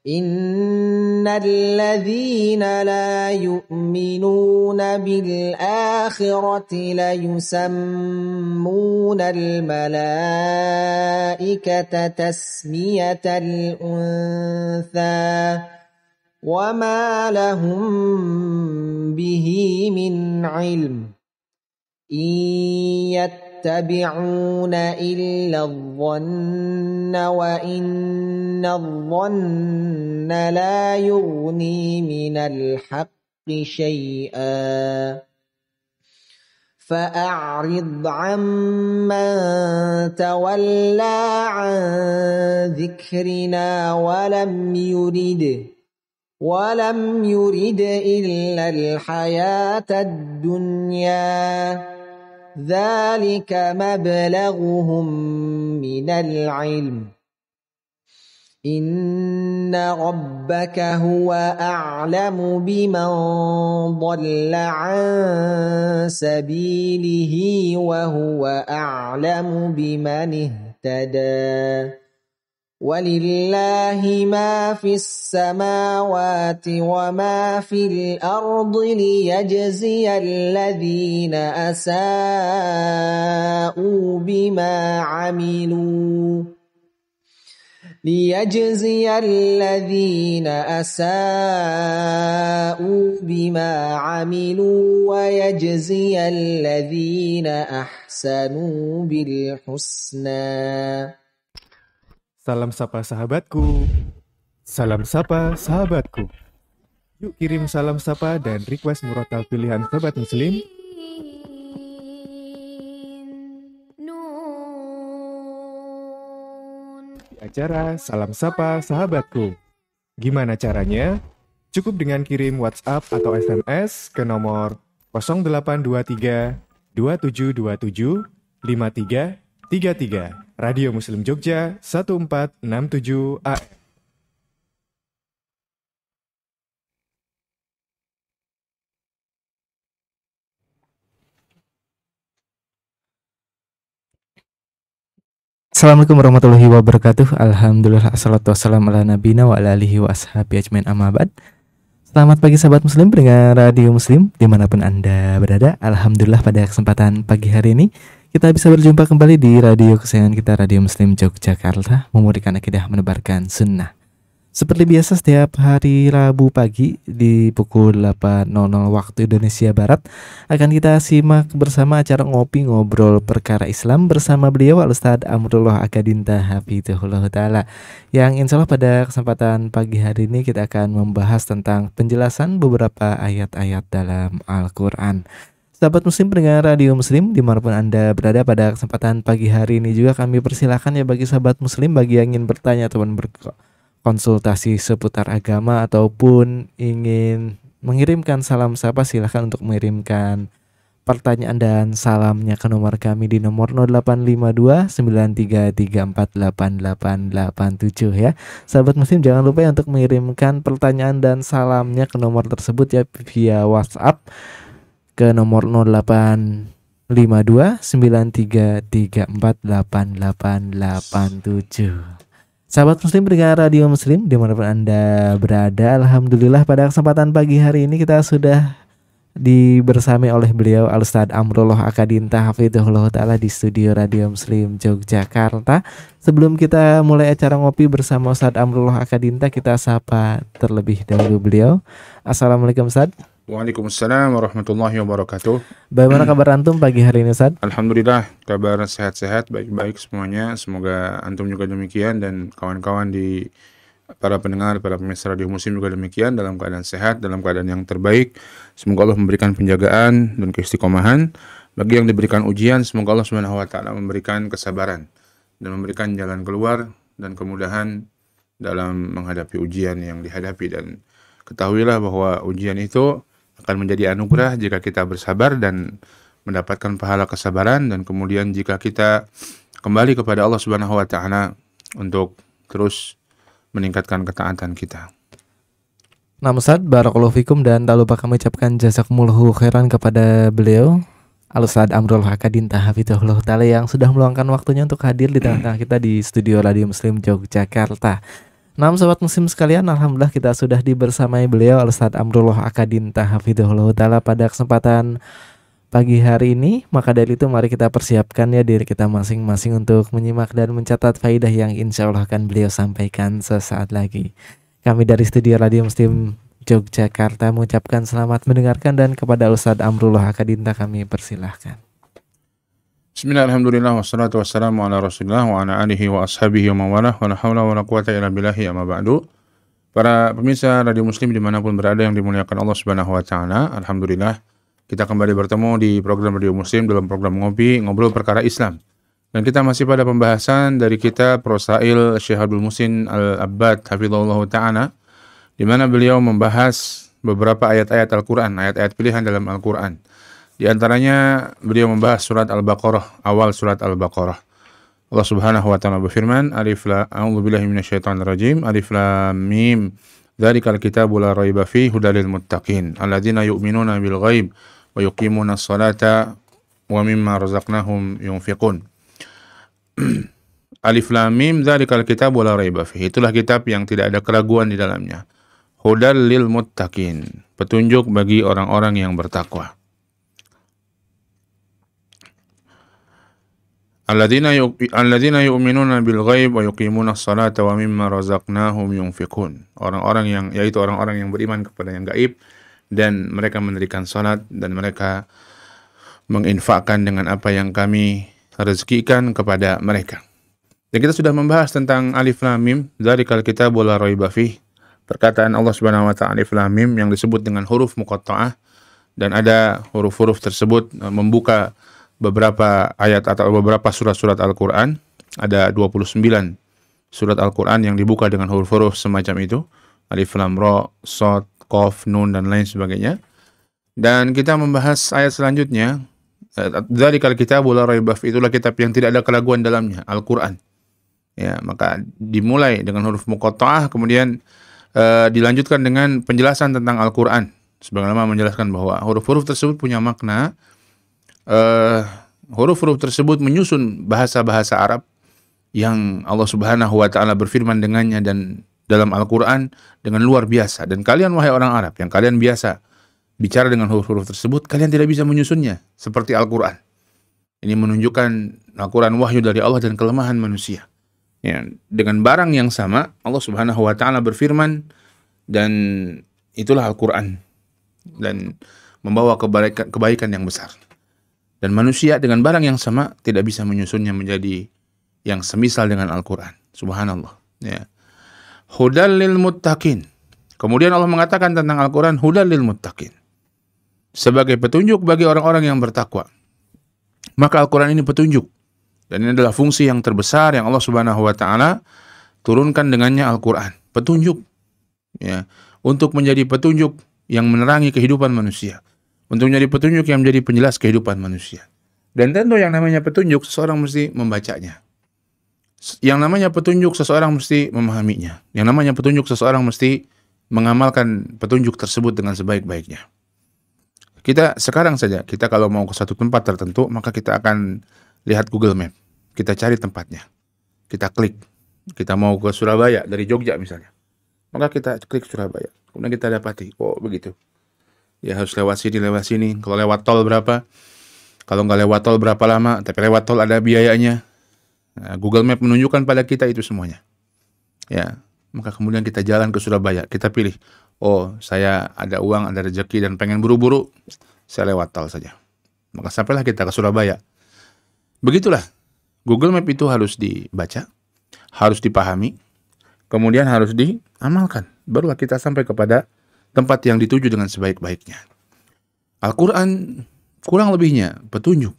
Innalladzina la yu'minuna bil akhirati la yusammunal malaikata tasmiyatal untha wa ma lahum bihi min ilm yattabi'una illa adh-dhanna wa inna adh-dhanna la yughni minal haqqi syai'a fa'a'rid 'amman tawalla 'an dzikrina wa lam yurid illa al-hayatad dunya dzalika mablaghuhum minal ilm inna rabbaka huwa a'lamu biman dhalla 'an sabilihi wa huwa a'lamu biman ihtada walillahi ma fis samawati wa ma fil ardi liyajziyal ladzina asa'u bima 'amilu wa yajziyal ladzina ahsanu bil husna. Salam sapa sahabatku. Salam sapa sahabatku. Yuk kirim salam sapa dan request murotal pilihan sobat muslim di acara Salam Sapa Sahabatku. Gimana caranya? Cukup dengan kirim WhatsApp atau SMS ke nomor 0823 2727 5333. Radio Muslim Jogja 1467 AM. Assalamualaikum warahmatullahi wabarakatuh. Alhamdulillah, assalatu wassalamu ala nabiyina wa ala alihi wa ashabi ajmain amma ba'd. Selamat pagi sahabat muslim pendengar Radio Muslim dimanapun Anda berada. Alhamdulillah pada kesempatan pagi hari ini kita bisa berjumpa kembali di radio kesayangan kita, Radio Muslim Yogyakarta, memurnikan akidah, menebarkan sunnah. Seperti biasa setiap hari Rabu pagi di pukul 8.00 waktu Indonesia Barat akan kita simak bersama acara Ngopi Ngobrol Perkara Islam bersama beliau Al-Ustadz Amrullah Akadinta Hafidhullah Ta'ala, yang insya Allah pada kesempatan pagi hari ini kita akan membahas tentang penjelasan beberapa ayat-ayat dalam Al-Quran. Sahabat muslim pendengar Radio Muslim dimanapun Anda berada, pada kesempatan pagi hari ini juga kami persilakan ya bagi sahabat muslim, bagi yang ingin bertanya ataupun berkonsultasi seputar agama ataupun ingin mengirimkan salam sapa, silakan untuk mengirimkan pertanyaan dan salamnya ke nomor kami di nomor 0852 93348887 ya. Sahabat muslim jangan lupa ya untuk mengirimkan pertanyaan dan salamnya ke nomor tersebut ya via WhatsApp ke nomor 0852 93348887. Sahabat muslim pendengar Radio Muslim dimanapun Anda berada, alhamdulillah pada kesempatan pagi hari ini kita sudah dibersami oleh beliau Al-Ustadz Amrullah Akadinta Hafidhullah Ta'ala di studio Radio Muslim Yogyakarta. Sebelum kita mulai acara ngopi bersama Ustadz Amrullah Akadinta, kita sapa terlebih dahulu beliau. Assalamualaikum Ustadz. Waalaikumsalam warahmatullahi wabarakatuh. Bagaimana kabar antum pagi hari ini Ustadz? Alhamdulillah, kabar sehat-sehat, baik-baik semuanya. Semoga antum juga demikian dan kawan-kawan di para pendengar, para pemirsa Radio Muslim juga demikian, dalam keadaan sehat, dalam keadaan yang terbaik. Semoga Allah memberikan penjagaan dan keistiqomahan. Bagi yang diberikan ujian, semoga Allah Subhanahu wa taala memberikan kesabaran dan memberikan jalan keluar dan kemudahan dalam menghadapi ujian yang dihadapi. Dan ketahuilah bahwa ujian itu akan menjadi anugerah jika kita bersabar dan mendapatkan pahala kesabaran, dan kemudian jika kita kembali kepada Allah Subhanahu wa taala untuk terus meningkatkan ketaatan kita. Nah Ustadz, barakallahu fikum, dan tak lupa kami ucapkan jazakumullahu khairan kepada beliau Al-Ustadz Amrullah Akadinta Hafidhullah Ta'ala yang sudah meluangkan waktunya untuk hadir di tengah-tengah kita di studio Radio Muslim Yogyakarta. Nah, sobat muslim sekalian, alhamdulillah kita sudah dibersamai beliau Al-Ustaz Amrullah Akadinta Hafidhullah Ta'ala pada kesempatan pagi hari ini. Maka dari itu mari kita persiapkan ya diri kita masing-masing untuk menyimak dan mencatat faidah yang insya Allah akan beliau sampaikan sesaat lagi. Kami dari studio Radio Muslim Yogyakarta mengucapkan selamat mendengarkan, dan kepada Ustaz Amrullah Akadinta kami persilahkan. Bismillahirrahmanirrahim. Wassalatu wassalamu ala Rasulillah wa ala alihi wa ashabihi wa mawalah wa la hawla wa la quwata illa billahi amma ba'du. Para pemirsa Radio Muslim dimanapun berada yang dimuliakan Allah Subhanahu wa Ta'ala, alhamdulillah kita kembali bertemu di program Radio Muslim dalam program Ngobrol Perkara Islam. Dan kita masih pada pembahasan dari kitab Rosail Syekh Abdul Muhsin Al-Abbad Hafizahullah Ta'ala, di mana beliau membahas beberapa ayat-ayat Al-Quran, ayat-ayat pilihan dalam Al-Quran. Di antaranya beliau membahas surat Al-Baqarah, awal surat Al-Baqarah. Allah Subhanahu wa Ta'ala berfirman, A'udzubillahi minasyaitonir rajim, Alif Lam Mim, Dzalikal kitabu la raiba fihi hudal lil muttaqin, alladzina yu'minuna bil ghaib wa yuqimuna sholata wa mimma razaqnahum yunfiqun. Alif Lam Mim, Dzalikal kitabu la raiba fihi. Itulah kitab yang tidak ada keraguan di dalamnya. Hudal lil muttaqin, petunjuk bagi orang-orang yang bertakwa. Alladzina yu'minuna bil ghaib wa yuqimuna sholata wa mimma razaqnahum yunfiqun. Orang-orang yang beriman kepada yang gaib dan mereka mendirikan salat dan mereka menginfakkan dengan apa yang kami rezekikan kepada mereka. Dan kita sudah membahas tentang Alif Lam Mim, Dzalikal kitabu la raiba fihi. Perkataan Allah Subhanahu wa Ta'ala Alif Lam Mim yang disebut dengan huruf muqatta'ah, dan ada huruf-huruf tersebut membuka beberapa ayat atau beberapa surat-surat Al-Quran. Ada 29 surat Al-Quran yang dibuka dengan huruf-huruf semacam itu. Alif, Lam, Ra, Shad, Qaf, Nun, dan lain sebagainya. Dan kita membahas ayat selanjutnya. Dzalikal kitabu la raiba fihi, itulah kitab yang tidak ada keraguan dalamnya, Al-Quran. Ya, maka dimulai dengan huruf muqatta'ah, kemudian dilanjutkan dengan penjelasan tentang Al-Quran. Sebagaimana menjelaskan bahwa huruf-huruf tersebut punya makna. Huruf-huruf tersebut menyusun bahasa-bahasa Arab yang Allah Subhanahu wa Ta'ala berfirman dengannya dan dalam Al-Quran dengan luar biasa. Dan kalian wahai orang Arab yang kalian biasa bicara dengan huruf-huruf tersebut, kalian tidak bisa menyusunnya seperti Al-Quran. Ini menunjukkan Al-Quran wahyu dari Allah dan kelemahan manusia. Ya, dengan barang yang sama Allah Subhanahu wa Ta'ala berfirman, dan itulah Al-Quran, dan membawa kebaikan yang besar. Dan manusia dengan barang yang sama tidak bisa menyusunnya menjadi yang semisal dengan Al-Quran. Subhanallah. Ya. Hudal lil muttaqin. Kemudian Allah mengatakan tentang Al-Quran, hudal lil muttaqin, sebagai petunjuk bagi orang-orang yang bertakwa. Maka Al-Quran ini petunjuk. Dan ini adalah fungsi yang terbesar yang Allah Subhanahu wa Ta'ala turunkan dengannya Al-Quran. Petunjuk. Ya. Untuk menjadi petunjuk yang menerangi kehidupan manusia. Untuk menjadi petunjuk yang menjadi penjelas kehidupan manusia. Dan tentu yang namanya petunjuk, seseorang mesti membacanya. Yang namanya petunjuk, seseorang mesti memahaminya. Yang namanya petunjuk, seseorang mesti mengamalkan petunjuk tersebut dengan sebaik-baiknya. Kita sekarang saja, kita kalau mau ke satu tempat tertentu, maka kita akan lihat Google Map. Kita cari tempatnya. Kita klik. Kita mau ke Surabaya, dari Jogja misalnya. Maka kita klik Surabaya. Kemudian kita dapati, oh begitu. Ya harus lewat sini. Kalau lewat tol berapa? Kalau nggak lewat tol berapa lama? Tapi lewat tol ada biayanya. Nah, Google Map menunjukkan pada kita itu semuanya. Ya, maka kemudian kita jalan ke Surabaya. Kita pilih, oh saya ada uang, ada rezeki dan pengen buru-buru, saya lewat tol saja. Maka sampailah kita ke Surabaya. Begitulah. Google Map itu harus dibaca, harus dipahami, kemudian harus diamalkan. Barulah kita sampai kepada tempat yang dituju dengan sebaik-baiknya. Al-Quran kurang lebihnya petunjuk.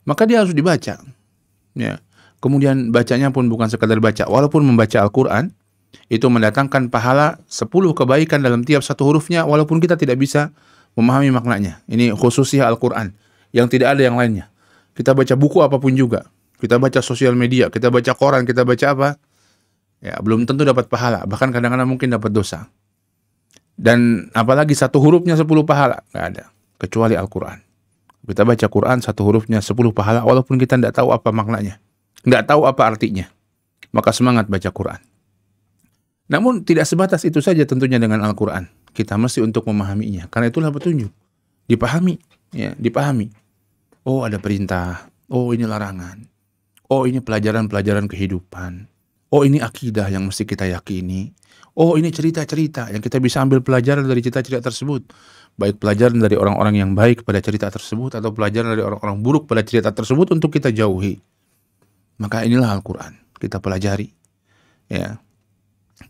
Maka dia harus dibaca. Ya. Kemudian bacanya pun bukan sekadar baca. Walaupun membaca Al-Quran, itu mendatangkan pahala 10 kebaikan dalam tiap satu hurufnya, walaupun kita tidak bisa memahami maknanya. Ini khususnya Al-Quran, yang tidak ada yang lainnya. Kita baca buku apapun juga. Kita baca sosial media, kita baca koran, kita baca apa. Ya, belum tentu dapat pahala. Bahkan kadang-kadang mungkin dapat dosa. Dan apalagi satu hurufnya 10 pahala. Nggak ada. Kecuali Al-Quran. Kita baca Quran, satu hurufnya 10 pahala, walaupun kita nggak tahu apa maknanya. Nggak tahu apa artinya. Maka semangat baca Quran. Namun tidak sebatas itu saja tentunya dengan Al-Quran. Kita mesti untuk memahaminya. Karena itulah petunjuk. Dipahami. Ya, dipahami. Oh, ada perintah. Oh, ini larangan. Oh, ini pelajaran-pelajaran kehidupan. Oh, ini akidah yang mesti kita yakini. Oh, ini cerita-cerita yang kita bisa ambil pelajaran dari cerita-cerita tersebut. Baik pelajaran dari orang-orang yang baik pada cerita tersebut atau pelajaran dari orang-orang buruk pada cerita tersebut untuk kita jauhi. Maka inilah Al-Quran. Kita pelajari. Ya.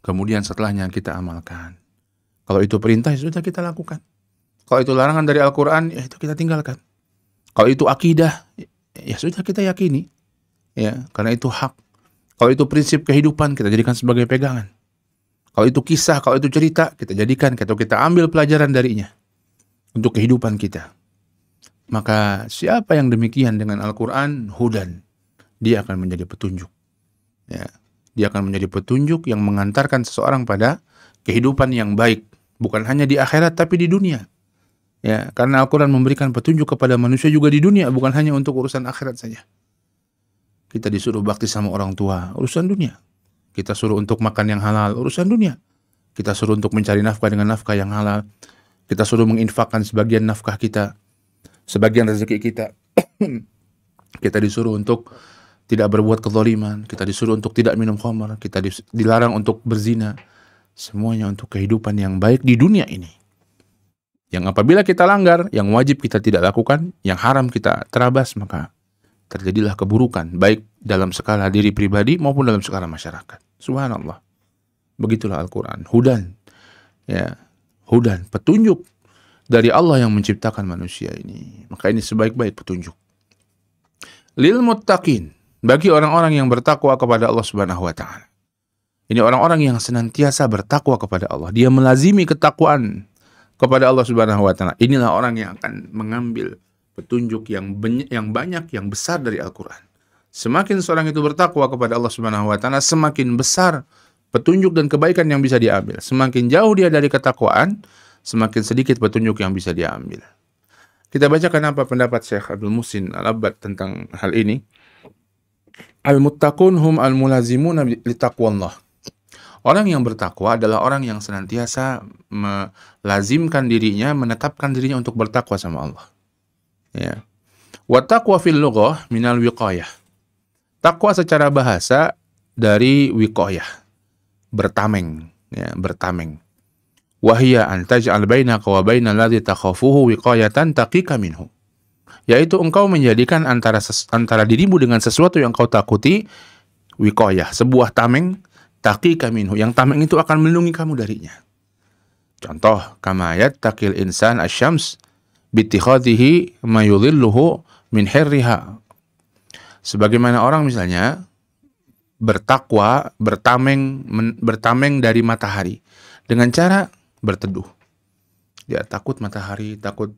Kemudian setelahnya kita amalkan. Kalau itu perintah, ya sudah kita lakukan. Kalau itu larangan dari Al-Quran, ya itu kita tinggalkan. Kalau itu akidah, ya sudah kita yakini. Ya, karena itu hak. Kalau itu prinsip kehidupan, kita jadikan sebagai pegangan. Kalau itu kisah, kalau itu cerita, kita jadikan, atau kita ambil pelajaran darinya untuk kehidupan kita. Maka siapa yang demikian dengan Al-Quran, hudan, dia akan menjadi petunjuk. Ya, dia akan menjadi petunjuk yang mengantarkan seseorang pada kehidupan yang baik, bukan hanya di akhirat tapi di dunia. Ya, karena Al-Quran memberikan petunjuk kepada manusia juga di dunia, bukan hanya untuk urusan akhirat saja. Kita disuruh bakti sama orang tua, urusan dunia. Kita suruh untuk makan yang halal, urusan dunia. Kita suruh untuk mencari nafkah dengan nafkah yang halal. Kita suruh menginfakkan sebagian nafkah kita, sebagian rezeki kita. Kita disuruh untuk tidak berbuat kezaliman. Kita disuruh untuk tidak minum khamar. Kita dilarang untuk berzina. Semuanya untuk kehidupan yang baik di dunia ini. Yang apabila kita langgar, yang wajib kita tidak lakukan, yang haram kita terabas, maka terjadilah keburukan, baik dalam skala diri pribadi maupun dalam skala masyarakat. Subhanallah. Begitulah Al-Quran. Hudan. Ya, hudan. Petunjuk dari Allah yang menciptakan manusia ini. Maka ini sebaik-baik petunjuk. Lil muttaqin. Bagi orang-orang yang bertakwa kepada Allah Subhanahu wa Ta'ala. Ini orang-orang yang senantiasa bertakwa kepada Allah. Dia melazimi ketakwaan kepada Allah Subhanahu wa Ta'ala. Inilah orang yang akan mengambil petunjuk yang banyak, yang besar dari Al-Quran. Semakin seorang itu bertakwa kepada Allah Subhanahu wa Ta'ala, semakin besar petunjuk dan kebaikan yang bisa diambil. Semakin jauh dia dari ketakwaan, semakin sedikit petunjuk yang bisa diambil. Kita bacakan apa pendapat Syekh Abdul Muhsin Al-Abbad tentang hal ini. Al-muttaqun hum al-mulazimuna li taqwallah. Orang yang bertakwa adalah orang yang senantiasa melazimkan dirinya, menetapkan dirinya untuk bertakwa sama Allah. Ya. Wa taqwa fil lughah minal wiqayah. Takwa secara bahasa dari wiqayah. Bertameng, ya, bertameng. Wa hiya an taj'al bainaka wa bainal ladzi takhafuhu wiqayatan taqika minhu. Yaitu engkau menjadikan antara dirimu dengan sesuatu yang kau takuti wiqayah, sebuah tameng, taqika minhu, yang tameng itu akan melindungi kamu darinya. Contoh, kama yattaqil insan asy-syams bittikhadhihi ma yudhilluhu min hirriha. Sebagaimana orang misalnya bertakwa, bertameng dari matahari dengan cara berteduh. Dia takut matahari, takut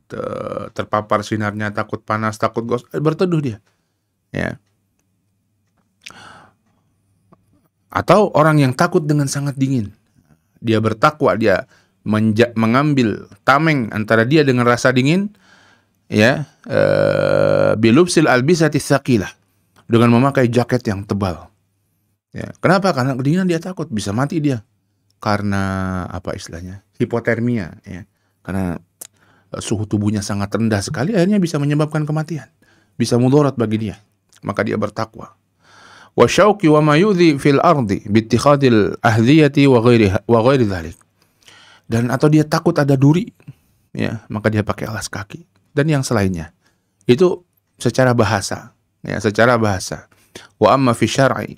terpapar sinarnya, takut panas, takut berteduh dia. Ya. Atau orang yang takut dengan sangat dingin. Dia bertakwa, dia mengambil tameng antara dia dengan rasa dingin, ya, bilubsil albisati tsaqilah, dengan memakai jaket yang tebal. Ya, kenapa? Karena kedinginan dia takut, bisa mati dia. Karena apa istilahnya? Hipotermia, ya. Karena suhu tubuhnya sangat rendah sekali, akhirnya bisa menyebabkan kematian. Bisa mudarat bagi dia. Maka dia bertakwa. Wa syauqi wa ma yudhi fil ardi bittikhadil ahdiyati wa ghairi dhalik. Dan atau dia takut ada duri, ya, maka dia pakai alas kaki dan yang selainnya. Itu secara bahasa, ya, secara bahasa. Wa amma fi syar'i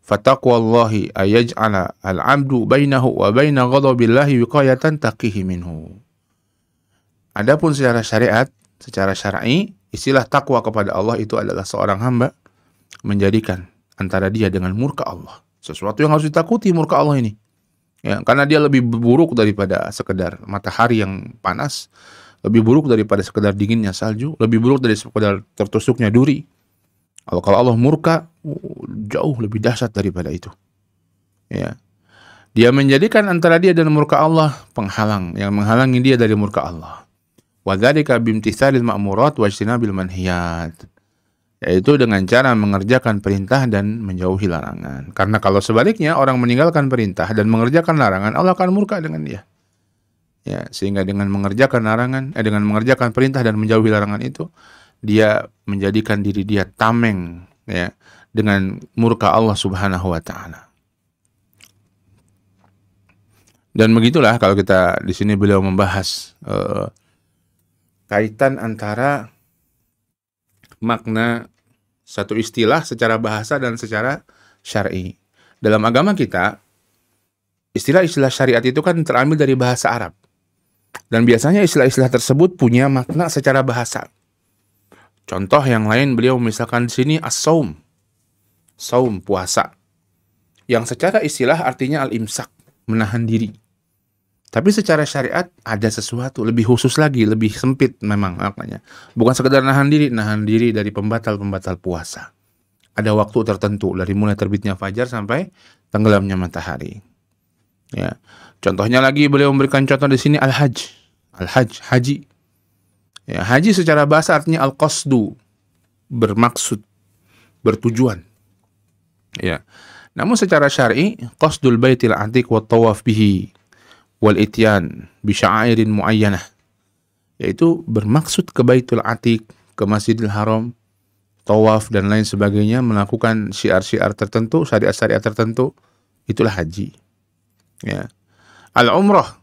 fataqwallahi ayaj'ala al-'abdu bainahu wa baina ghadabillahi wiqayatan taqihi minhu. Adapun secara syariat, secara syar'i, istilah takwa kepada Allah itu adalah seorang hamba menjadikan antara dia dengan murka Allah. Sesuatu yang harus ditakuti, murka Allah ini. Ya, karena dia lebih buruk daripada sekedar matahari yang panas, lebih buruk daripada sekedar dinginnya salju, lebih buruk dari sekedar tertusuknya duri. Kalau Allah murka, jauh lebih dahsyat daripada itu. Ya. Dia menjadikan antara dia dan murka Allah penghalang, yang menghalangi dia dari murka Allah. Wa dzalika bimtitsalil ma'murat wa ijtinabil manhiyat. yaitu dengan cara mengerjakan perintah dan menjauhi larangan. Karena kalau sebaliknya orang meninggalkan perintah dan mengerjakan larangan, Allah akan murka dengan dia. Ya, sehingga dengan mengerjakan dengan mengerjakan perintah dan menjauhi larangan itu, dia menjadikan diri dia tameng, ya, dengan murka Allah Subhanahu wa taala. Dan begitulah kalau kita di sini beliau membahas kaitan antara makna satu istilah secara bahasa dan secara syar'i. Dalam agama kita, istilah-istilah syariat itu kan terambil dari bahasa Arab. Dan biasanya istilah-istilah tersebut punya makna secara bahasa. Contoh yang lain beliau misalkan di sini as-saum. Saum, puasa. Yang secara istilah artinya al-imsak, menahan diri. Tapi secara syariat ada sesuatu lebih khusus lagi, lebih sempit memang maknanya. Bukan sekedar nahan diri dari pembatal-pembatal puasa. Ada waktu tertentu dari mulai terbitnya fajar sampai tenggelamnya matahari. Ya. Contohnya lagi beliau memberikan contoh di sini al-hajj. Al-hajj, haji. Ya, haji secara bahasa artinya al-qasdu, bermaksud, bertujuan. Ya. Namun secara syar'i, qasdul baitil atiq wa tawaf bihi wal ityan bi sya'airin muayyanah, yaitu bermaksud ke Baitul Atiq, ke Masjidil Haram, tawaf dan lain sebagainya, melakukan syiar-syiar tertentu, syariat-syariat tertentu, itulah haji. Ya. Al-umrah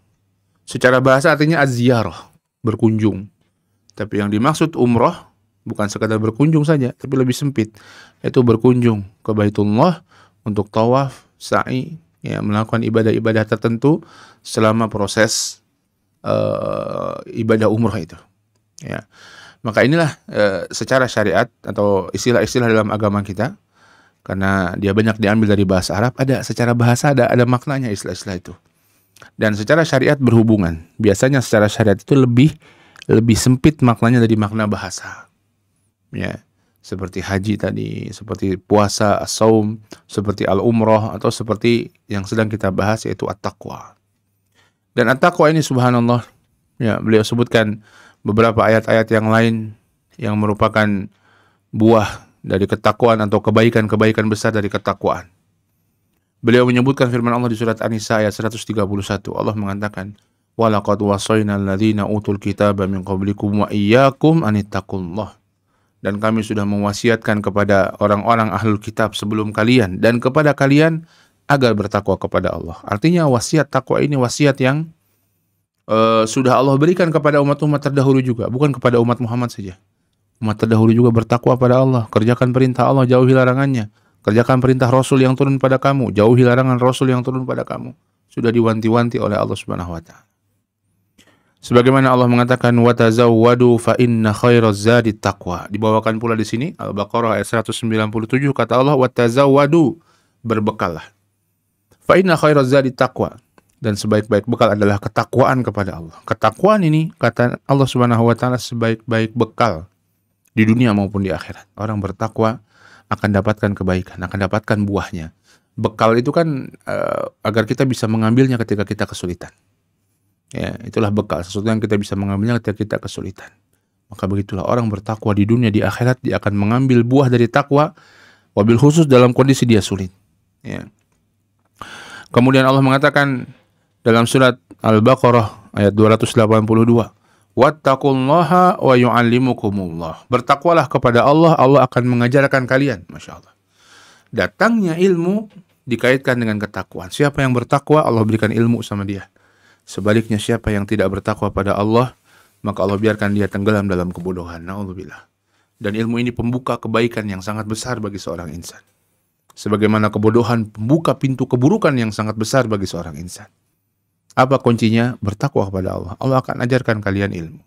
secara bahasa artinya az-ziyarah, berkunjung. Tapi yang dimaksud umrah bukan sekadar berkunjung saja, tapi lebih sempit, yaitu berkunjung ke Baitullah untuk tawaf, sa'i, ya, melakukan ibadah-ibadah tertentu selama proses ibadah umrah itu. Ya. Maka inilah secara syariat atau istilah-istilah dalam agama kita, karena dia banyak diambil dari bahasa Arab, ada secara bahasa ada maknanya istilah-istilah itu. Dan secara syariat berhubungan. Biasanya secara syariat itu lebih sempit maknanya dari makna bahasa. Ya. Seperti haji tadi, seperti puasa, as-saum, seperti al-umrah, atau seperti yang sedang kita bahas yaitu at-taqwa. Dan at-taqwa ini subhanallah, ya, beliau sebutkan beberapa ayat-ayat yang lain yang merupakan buah dari ketakwaan atau kebaikan-kebaikan besar dari ketakwaan. Beliau menyebutkan firman Allah di surat An-Nisa ayat 131. Allah mengatakan, "Walaqad wasayna alladziina utul kitaba min qablikum wa iyyakum anittaqullah." Dan kami sudah mewasiatkan kepada orang-orang ahlul kitab sebelum kalian dan kepada kalian agar bertakwa kepada Allah. Artinya wasiat takwa ini wasiat yang sudah Allah berikan kepada umat-umat terdahulu juga, bukan kepada umat Muhammad saja. Umat terdahulu juga bertakwa pada Allah, kerjakan perintah Allah, jauhi larangannya. Kerjakan perintah Rasul yang turun pada kamu, jauhi larangan Rasul yang turun pada kamu. Sudah diwanti-wanti oleh Allah Subhanahu wa taala. Sebagaimana Allah mengatakan watazawwadu fa inna khairaz zadi taqwa. Dibawakan pula di sini Al-Baqarah ayat 197 kata Allah watazawwadu, berbekallah. Fa inna khairaz zadi taqwa, dan sebaik-baik bekal adalah ketakwaan kepada Allah. Ketakwaan ini kata Allah Subhanahu wa taala sebaik-baik bekal di dunia maupun di akhirat. Orang bertakwa akan dapatkan kebaikan, akan dapatkan buahnya. Bekal itu kan agar kita bisa mengambilnya ketika kita kesulitan. Ya, itulah bekal, sesuatu yang kita bisa mengambilnya ketika kita kesulitan. Maka begitulah orang bertakwa di dunia, di akhirat dia akan mengambil buah dari takwa, wabil khusus dalam kondisi dia sulit. Ya. Kemudian Allah mengatakan dalam surat Al-Baqarah ayat 282, "Wattaqullaha wa yu'allimukumullah." Bertakwalah kepada Allah, Allah akan mengajarkan kalian. Masya Allah. Datangnya ilmu dikaitkan dengan ketakwaan. Siapa yang bertakwa, Allah berikan ilmu sama dia. Sebaliknya siapa yang tidak bertakwa pada Allah, maka Allah biarkan dia tenggelam dalam kebodohan. Na'udzubillah. Dan ilmu ini pembuka kebaikan yang sangat besar bagi seorang insan. Sebagaimana kebodohan pembuka pintu keburukan yang sangat besar bagi seorang insan. Apa kuncinya? Bertakwa kepada Allah. Allah akan ajarkan kalian ilmu.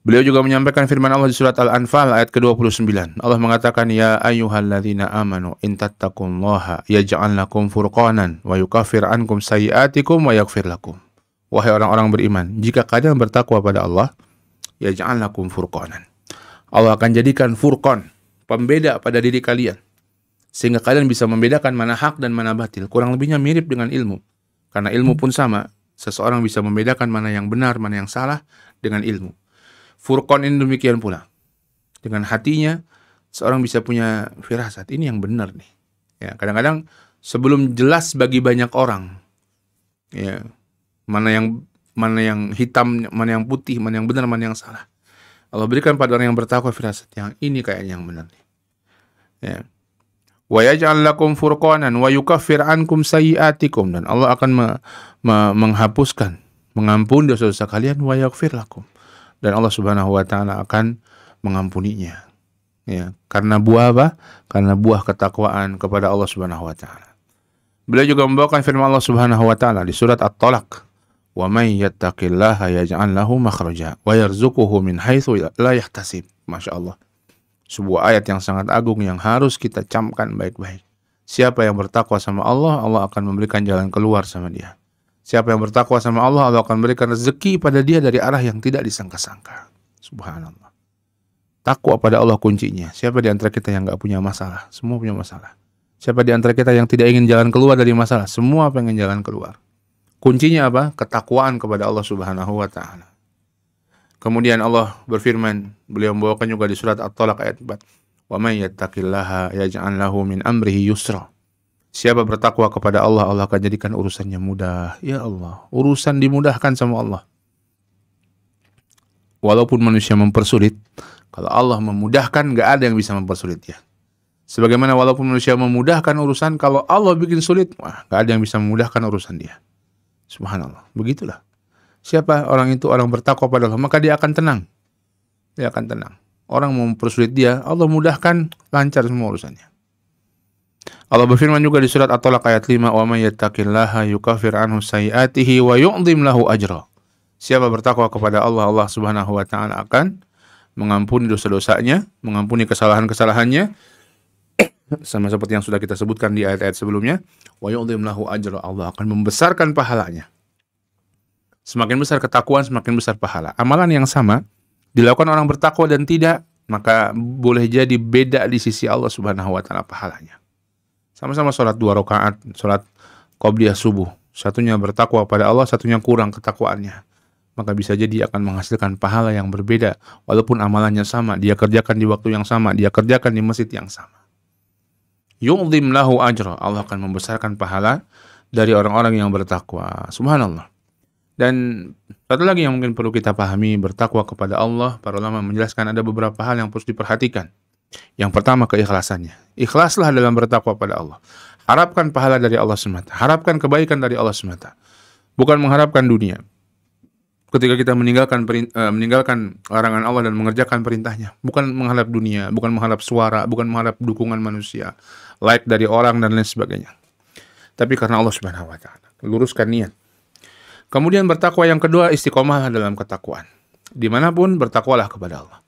Beliau juga menyampaikan firman Allah di surat Al-Anfal ayat ke-29. Allah mengatakan, "Ya ayyuhalladzina amanu in tattaqullaha yaj'al lakum furqanan wa yukaffir ankum sayyi'atikum wa yaghfir lakum." Wahai orang-orang beriman, jika kalian bertakwa pada Allah, yaj'al lakum furqanan. Allah akan jadikan furqan, pembeda pada diri kalian, sehingga kalian bisa membedakan mana hak dan mana batil. Kurang lebihnya mirip dengan ilmu. Karena ilmu pun sama, seseorang bisa membedakan mana yang benar, mana yang salah dengan ilmu. Furqan ini demikian pula. Dengan hatinya seorang bisa punya firasat, ini yang benar nih. Ya, kadang-kadang sebelum jelas bagi banyak orang, ya, mana yang hitam, mana yang putih, mana yang benar, mana yang salah. Allah berikan pada orang yang bertakwa firasat, yang ini kayaknya yang benar nih. Ya. Wa yaj'al lakum furqanan wa yukaffir ankum sayyi'atikum, dan Allah akan menghapuskan, mengampuni dosa-dosa kalian, wa yaghfir lakum, dan Allah Subhanahu wa taala akan mengampuninya. Ya, karena buah apa? Karena buah ketakwaan kepada Allah Subhanahu wa taala. Beliau juga membawakan firman Allah Subhanahu wa taala di surat At-Talaq, "Wa may yattaqillaha yaj'al lahu makhraja wa yarzuquhu min haitsu la yahtasib." Masya Allah. Sebuah ayat yang sangat agung yang harus kita camkan baik-baik. Siapa yang bertakwa sama Allah, Allah akan memberikan jalan keluar sama dia. Siapa yang bertakwa sama Allah, Allah akan memberikan rezeki pada dia dari arah yang tidak disangka-sangka. Subhanallah. Takwa pada Allah kuncinya. Siapa di antara kita yang gak punya masalah? Semua punya masalah. Siapa di antara kita yang tidak ingin jalan keluar dari masalah? Semua pengen jalan keluar. Kuncinya apa? Ketakwaan kepada Allah Subhanahu wa taala. Kemudian Allah berfirman, beliau membawakan juga di surat At-Talaq ayat 4. Wa may yattaqillaha yaj'al lahu min amrihi yusra. Siapa bertakwa kepada Allah, Allah akan jadikan urusannya mudah. Ya Allah, urusan dimudahkan sama Allah. Walaupun manusia mempersulit, kalau Allah memudahkan, gak ada yang bisa mempersulit ya. Sebagaimana walaupun manusia memudahkan urusan, kalau Allah bikin sulit, wah, gak ada yang bisa memudahkan urusan dia. Subhanallah, begitulah. Siapa orang itu, orang bertakwa pada Allah, maka dia akan tenang. Dia akan tenang. Orang mau mempersulit dia, Allah mudahkan, lancar semua urusannya. Allah berfirman juga di surat At-Talaq ayat 5, "Wa may yattaqillaha yukaffir anhu sayyi'atihi wa yu'dhim lahu ajra." Siapa bertakwa kepada Allah, Allah Subhanahu wa taala akan mengampuni dosa-dosanya, mengampuni kesalahan-kesalahannya, sama seperti yang sudah kita sebutkan di ayat-ayat sebelumnya. Wa yu'dhim lahu ajra, Allah akan membesarkan pahalanya. Semakin besar ketakwaan, semakin besar pahala. Amalan yang sama dilakukan orang bertakwa dan tidak, maka boleh jadi beda di sisi Allah Subhanahu wa taala pahalanya. Sama-sama sholat 2 rakaat, sholat qobliyah subuh. Satunya bertakwa pada Allah, satunya kurang ketakwaannya. Maka bisa jadi akan menghasilkan pahala yang berbeda. Walaupun amalannya sama, dia kerjakan di waktu yang sama, dia kerjakan di masjid yang sama. Yu'dhim lahu ajra, Allah akan membesarkan pahala dari orang-orang yang bertakwa. Subhanallah. Dan satu lagi yang mungkin perlu kita pahami, bertakwa kepada Allah, para ulama menjelaskan ada beberapa hal yang harus diperhatikan. Yang pertama, keikhlasannya. Ikhlaslah dalam bertakwa pada Allah. Harapkan pahala dari Allah semata. Harapkan kebaikan dari Allah semata. Bukan mengharapkan dunia. Ketika kita meninggalkan larangan Allah dan mengerjakan perintahnya. Bukan mengharap dunia, bukan mengharap suara, bukan mengharap dukungan manusia, like dari orang dan lain sebagainya. Tapi karena Allah Subhanahu wa taala. Luruskan niat. Kemudian bertakwa yang kedua, istiqomah dalam ketakwaan. Dimanapun bertakwalah kepada Allah.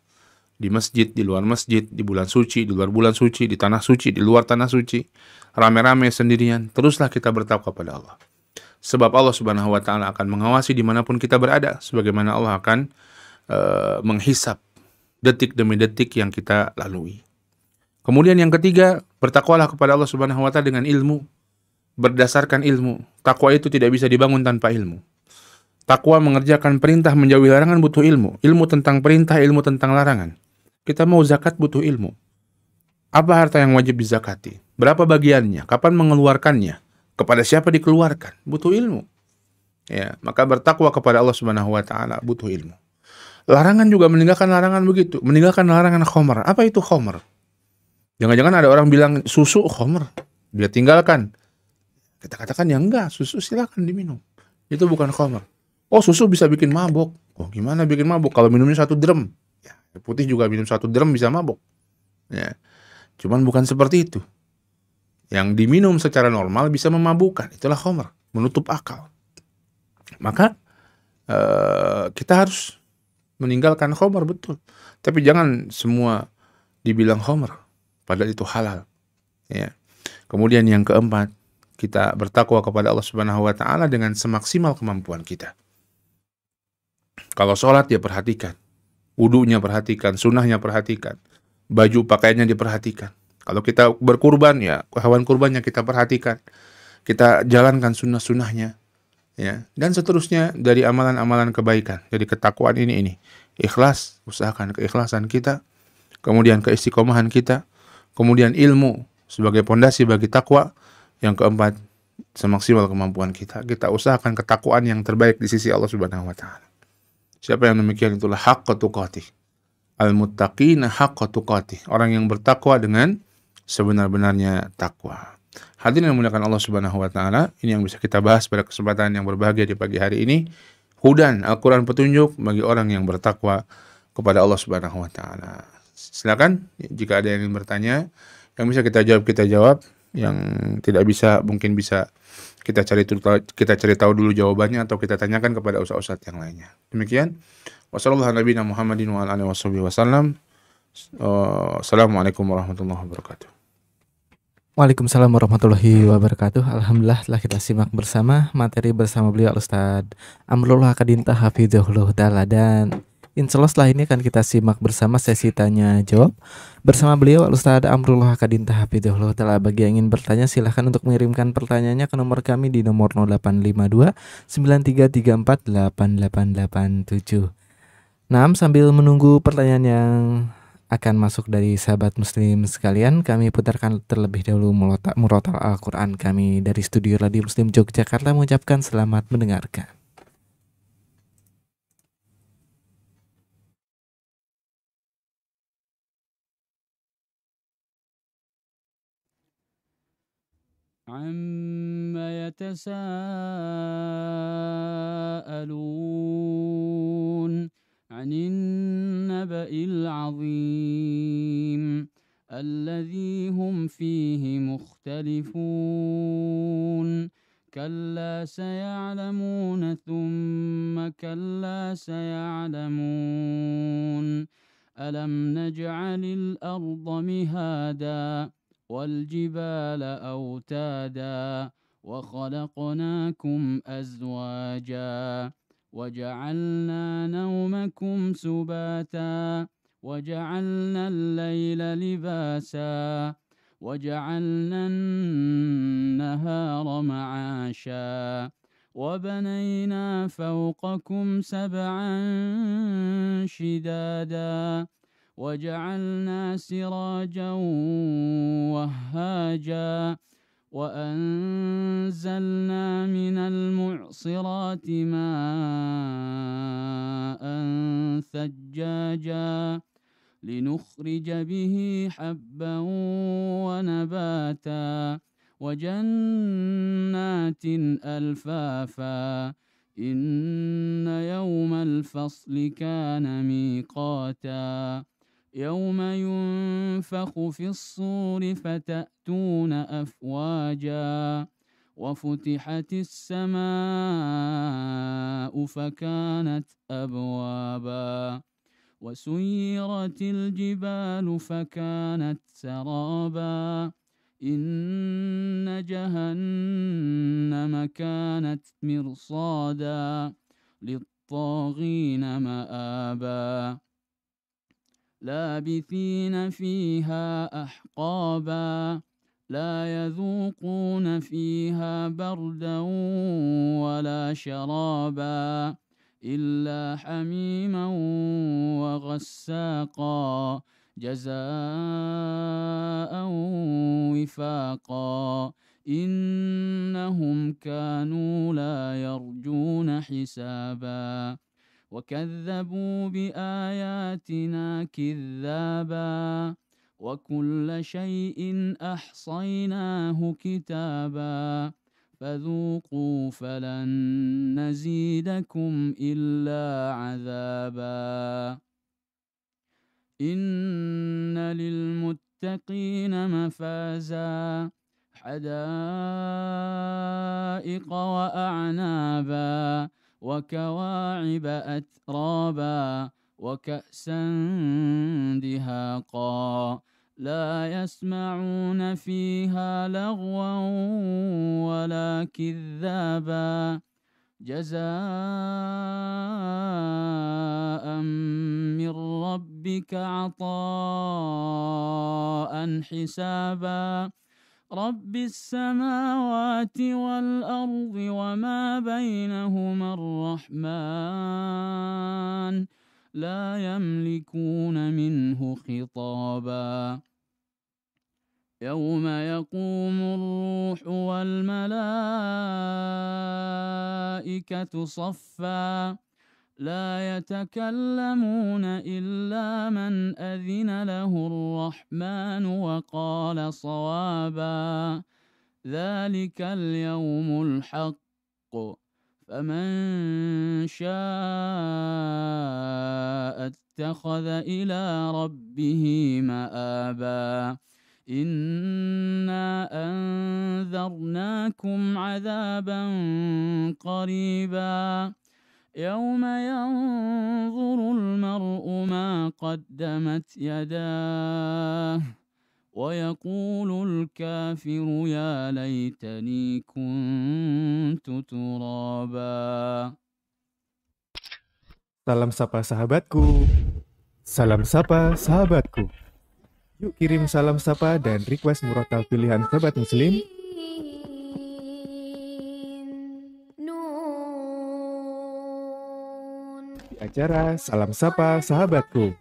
Di masjid, di luar masjid, di bulan suci, di luar bulan suci, di tanah suci, di luar tanah suci, rame-rame sendirian, teruslah kita bertakwa pada Allah. Sebab Allah Subhanahu wa taala akan mengawasi dimanapun kita berada, sebagaimana Allah akan menghisap detik demi detik yang kita lalui. Kemudian yang ketiga, bertakwalah kepada Allah Subhanahu wa taala dengan ilmu, berdasarkan ilmu. Takwa itu tidak bisa dibangun tanpa ilmu. Takwa mengerjakan perintah, menjauhi larangan butuh ilmu. Ilmu tentang perintah, ilmu tentang larangan. Kita mau zakat butuh ilmu. Apa harta yang wajib dizakati? Berapa bagiannya? Kapan mengeluarkannya? Kepada siapa dikeluarkan? Butuh ilmu. Ya, maka bertakwa kepada Allah Subhanahu wa taala butuh ilmu. Larangan juga meninggalkan larangan begitu. Meninggalkan larangan khamr. Apa itu khamr? Jangan-jangan ada orang bilang susu khamr. Dia tinggalkan. Kita katakan ya enggak, susu silakan diminum. Itu bukan khamr. Oh, susu bisa bikin mabok. Oh, gimana bikin mabok? Kalau minumnya 1 drum. Ya, putih juga minum 1 drum bisa mabok. Ya. Cuman bukan seperti itu. Yang diminum secara normal bisa memabukkan. Itulah khamr, menutup akal. Maka kita harus meninggalkan khamr, betul. Tapi jangan semua dibilang khamr, padahal itu halal. Ya. Kemudian yang keempat, kita bertakwa kepada Allah Subhanahu wa taala dengan semaksimal kemampuan kita. Kalau sholat ya perhatikan, wudunya perhatikan, sunnahnya perhatikan, baju pakaiannya diperhatikan. Kalau kita berkurban ya hewan kurbannya kita perhatikan, kita jalankan sunnah-sunnahnya, ya, dan seterusnya dari amalan-amalan kebaikan. Jadi ketakwaan ini ikhlas, usahakan keikhlasan kita. kemudian keistiqomahan kita, kemudian ilmu sebagai pondasi bagi takwa, yang keempat, semaksimal kemampuan kita usahakan ketakwaan yang terbaik di sisi Allah Subhanahu wa taala. Siapa yang demikian itulah haqqa tuqatih. Al-muttaqina haqqa tuqatih. Orang yang bertakwa dengan sebenar-benarnya takwa. Hadirin yang dimuliakan Allah Subhanahu wa taala, ini yang bisa kita bahas pada kesempatan yang berbahagia di pagi hari ini. Hudan, Al-Qur'an petunjuk bagi orang yang bertakwa kepada Allah Subhanahu wa taala. Silakan jika ada yang ingin bertanya, yang bisa kita jawab, yang tidak bisa mungkin bisa kita cari tahu dulu jawabannya atau kita tanyakan kepada ustaz-ustaz yang lainnya. Demikian. Wassalamualaikum warahmatullahi wabarakatuh. Waalaikumsalam warahmatullahi wabarakatuh. Alhamdulillah telah kita simak bersama materi bersama beliau Ustaz Amrullah Akadinta Hafizahullah Ta'ala, dan insya Allah setelah ini akan kita simak bersama sesi tanya jawab bersama beliau Ustaz Amrullah Akadinta Hafizahullah Ta'ala. Bagi yang ingin bertanya silahkan untuk mengirimkan pertanyaannya ke nomor kami di nomor 0852 9334 8887. Nah, sambil menunggu pertanyaan yang akan masuk dari sahabat muslim sekalian, kami putarkan terlebih dahulu murotal Al-Quran kami dari studio Radio Muslim Yogyakarta, mengucapkan selamat mendengarkan. عما يتساءلون عن النبأ العظيم الذي هم فيه مختلفون كلا سيعلمون ثم كلا سيعلمون ألم نجعل الأرض مهادا والجبال أوتادا وخلقناكم أزواجا وجعلنا نومكم سباتا وجعلنا الليل لباسا وجعلنا النهار معاشا وبنينا فوقكم سبعا شدادا وجعلنا سراجا وهاجا وأنزلنا من المعصرات ماء ثجاجا لنخرج به حبا ونباتا وجنات ألفافا إن يوم الفصل كان ميقاتا يوم ينفخ في الصور فتأتون أفواجا وفتحت السماء فكانت أبوابا وسيرت الجبال فكانت سرابا إن جهنم كانت مرصادا للطاغين مآبا لابثين فيها أحقابا لا يذوقون فيها بردا ولا شرابا إلا حميما وغساقا جزاء وفاقا إنهم كانوا لا يرجون حسابا وكذبوا بآياتنا كذابا وكل شيء أحصيناه كتابا فذوقوا فلن نزيدكم إلا عذابا إن للمتقين مفازا حدائق وأعنابا وكواعب أترابا وكأسا دهاقا لا يسمعون فيها لغوا ولا كذابا جزاء من ربك عطاء حسابا رب السماوات والأرض وما بينهما الرحمن لا يملكون منه خطابا يوم يقوم الروح والملائكة صفا لا يتكلمون إلا من أذن له الرحمن وقال صوابا ذلك اليوم الحق فمن شاء اتخذ إلى ربه مآبا إنا أنذرناكم عذابا قريبا يوم ينظر المرء ما قدمت يداه ويقول الكافر يا ليتني كنت ترابا. Salam sapa sahabatku. Salam sapa sahabatku. Yuk kirim salam sapa dan request murotal pilihan Sobat Muslim di acara Salam Sapa Sahabatku.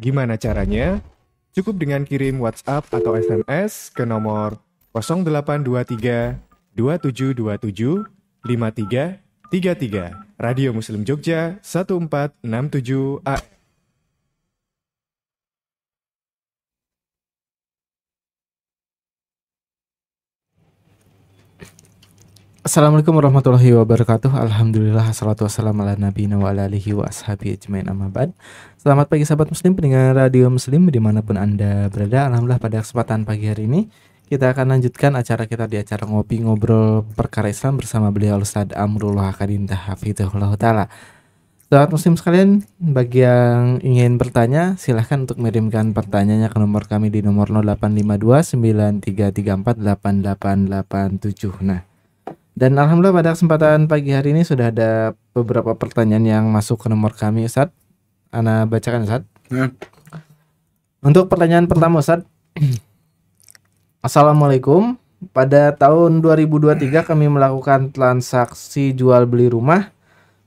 Gimana caranya? Cukup dengan kirim WhatsApp atau SMS ke nomor 0823 2727 5333. Radio Muslim Jogja 1467 AM. Assalamualaikum warahmatullahi wabarakatuh. Alhamdulillah, assalatu wassalamu ala nabiyina wa ala alihi wa ashabihi ajmain amma ba'd. Selamat pagi sahabat muslim pendengar Radio Muslim dimanapun Anda berada. Alhamdulillah pada kesempatan pagi hari ini kita akan lanjutkan acara kita di acara Ngopi Ngobrol Perkara Islam bersama beliau Ustaz Amrullah Kadinta Hafizahullah Ta'ala. Sahabat muslim sekalian, bagi yang ingin bertanya silahkan untuk mengirimkan pertanyaannya ke nomor kami di nomor 0852 9334 8887. Nah, dan alhamdulillah pada kesempatan pagi hari ini sudah ada beberapa pertanyaan yang masuk ke nomor kami, Ustaz. Ana bacakan, Ustaz. Untuk pertanyaan pertama, Ustaz. Assalamualaikum. Pada tahun 2023 kami melakukan transaksi jual beli rumah.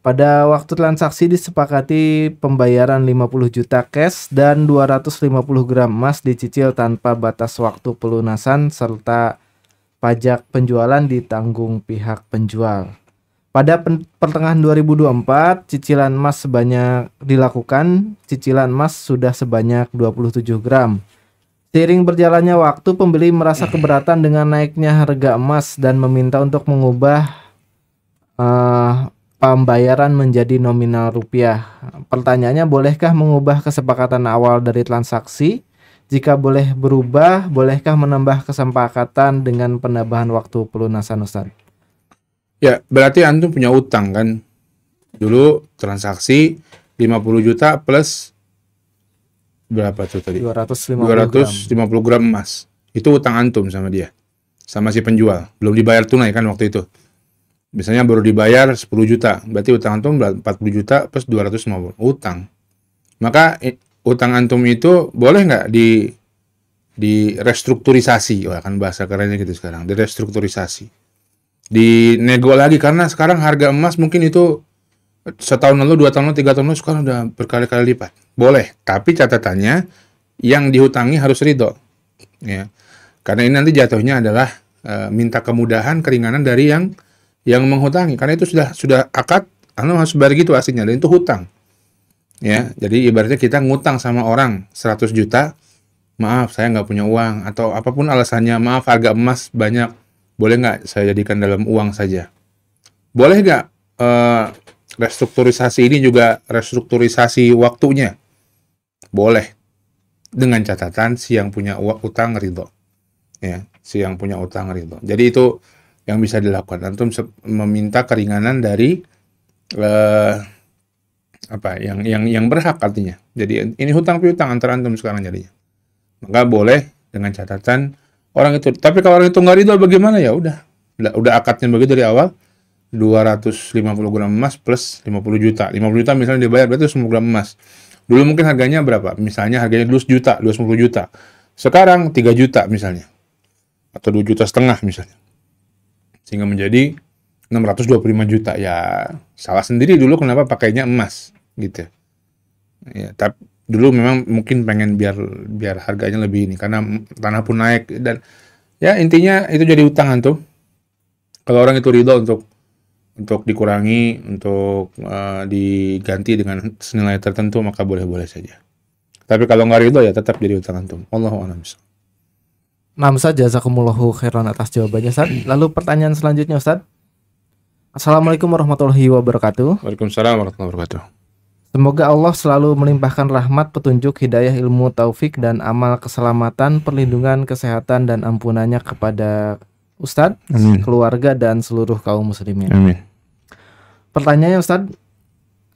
Pada waktu transaksi disepakati pembayaran 50 juta cash dan 250 gram emas dicicil tanpa batas waktu pelunasan serta pajak penjualan ditanggung pihak penjual. Pada pertengahan 2024, cicilan emas sebanyak dilakukan, cicilan emas sudah sebanyak 27 gram. Seiring berjalannya waktu, pembeli merasa keberatan dengan naiknya harga emas dan meminta untuk mengubah pembayaran menjadi nominal rupiah. Pertanyaannya, bolehkah mengubah kesepakatan awal dari transaksi? Jika boleh berubah, bolehkah menambah kesepakatan dengan penambahan waktu pelunasan, Ustaz? Ya, berarti antum punya utang kan? Dulu transaksi 50 juta plus berapa tuh tadi? 250 gram emas. Itu utang antum sama dia. Sama si penjual. Belum dibayar tunai kan waktu itu. Misalnya baru dibayar 10 juta. Berarti utang antum 40 juta plus 250. Utang. Maka utang antum itu boleh nggak di restrukturisasi, wah kan bahasa kerennya gitu sekarang, di restrukturisasi, dinego lagi karena sekarang harga emas mungkin itu setahun lalu, 2 tahun lalu, 3 tahun lalu sekarang udah berkali-kali lipat. Boleh, tapi catatannya yang dihutangi harus ridho, ya, karena ini nanti jatuhnya adalah minta kemudahan, keringanan dari yang menghutangi, karena itu sudah akad, anu harus bayar gitu aslinya, dan itu hutang. Ya, jadi ibaratnya kita ngutang sama orang 100 juta, maaf saya nggak punya uang, atau apapun alasannya, maaf harga emas banyak, boleh nggak saya jadikan dalam uang saja? Boleh nggak restrukturisasi ini juga restrukturisasi waktunya? Boleh, dengan catatan si yang punya utang ridho, ya, si yang punya utang ridho. Jadi itu yang bisa dilakukan. Antum meminta keringanan dari yang berhak artinya. Jadi ini hutang piutang antara antum sekarang jadinya. Maka boleh dengan catatan orang itu. Tapi kalau orang itu nggak ridho bagaimana? Ya udah akadnya begitu dari awal. 250 gram emas plus 50 juta. 50 juta misalnya dibayar berarti 10 gram emas. Dulu mungkin harganya berapa? Misalnya harganya dulu 1 juta, 210 juta. Sekarang 3 juta misalnya. Atau 2,5 juta misalnya. Sehingga menjadi 625 juta. Ya salah sendiri dulu kenapa pakainya emas gitu. Ya, tapi dulu memang mungkin pengen biar harganya lebih ini karena tanah pun naik dan ya intinya itu jadi utang antum. Kalau orang itu ridho untuk dikurangi, untuk diganti dengan senilai tertentu maka boleh-boleh saja. Tapi kalau nggak ridho ya tetap jadi utang antum. Allahu a'lam. Nah, Ustaz, jazakumullahu khairan atas jawabannya, Ustaz. Lalu pertanyaan selanjutnya, Ustaz. Assalamualaikum warahmatullahi wabarakatuh. Waalaikumsalam warahmatullahi wabarakatuh. Semoga Allah selalu melimpahkan rahmat, petunjuk, hidayah, ilmu, taufik, dan amal keselamatan, perlindungan, kesehatan, dan ampunannya kepada Ustadz, Amin. keluarga, dan seluruh kaum muslimin. Amin. Pertanyaannya, Ustadz,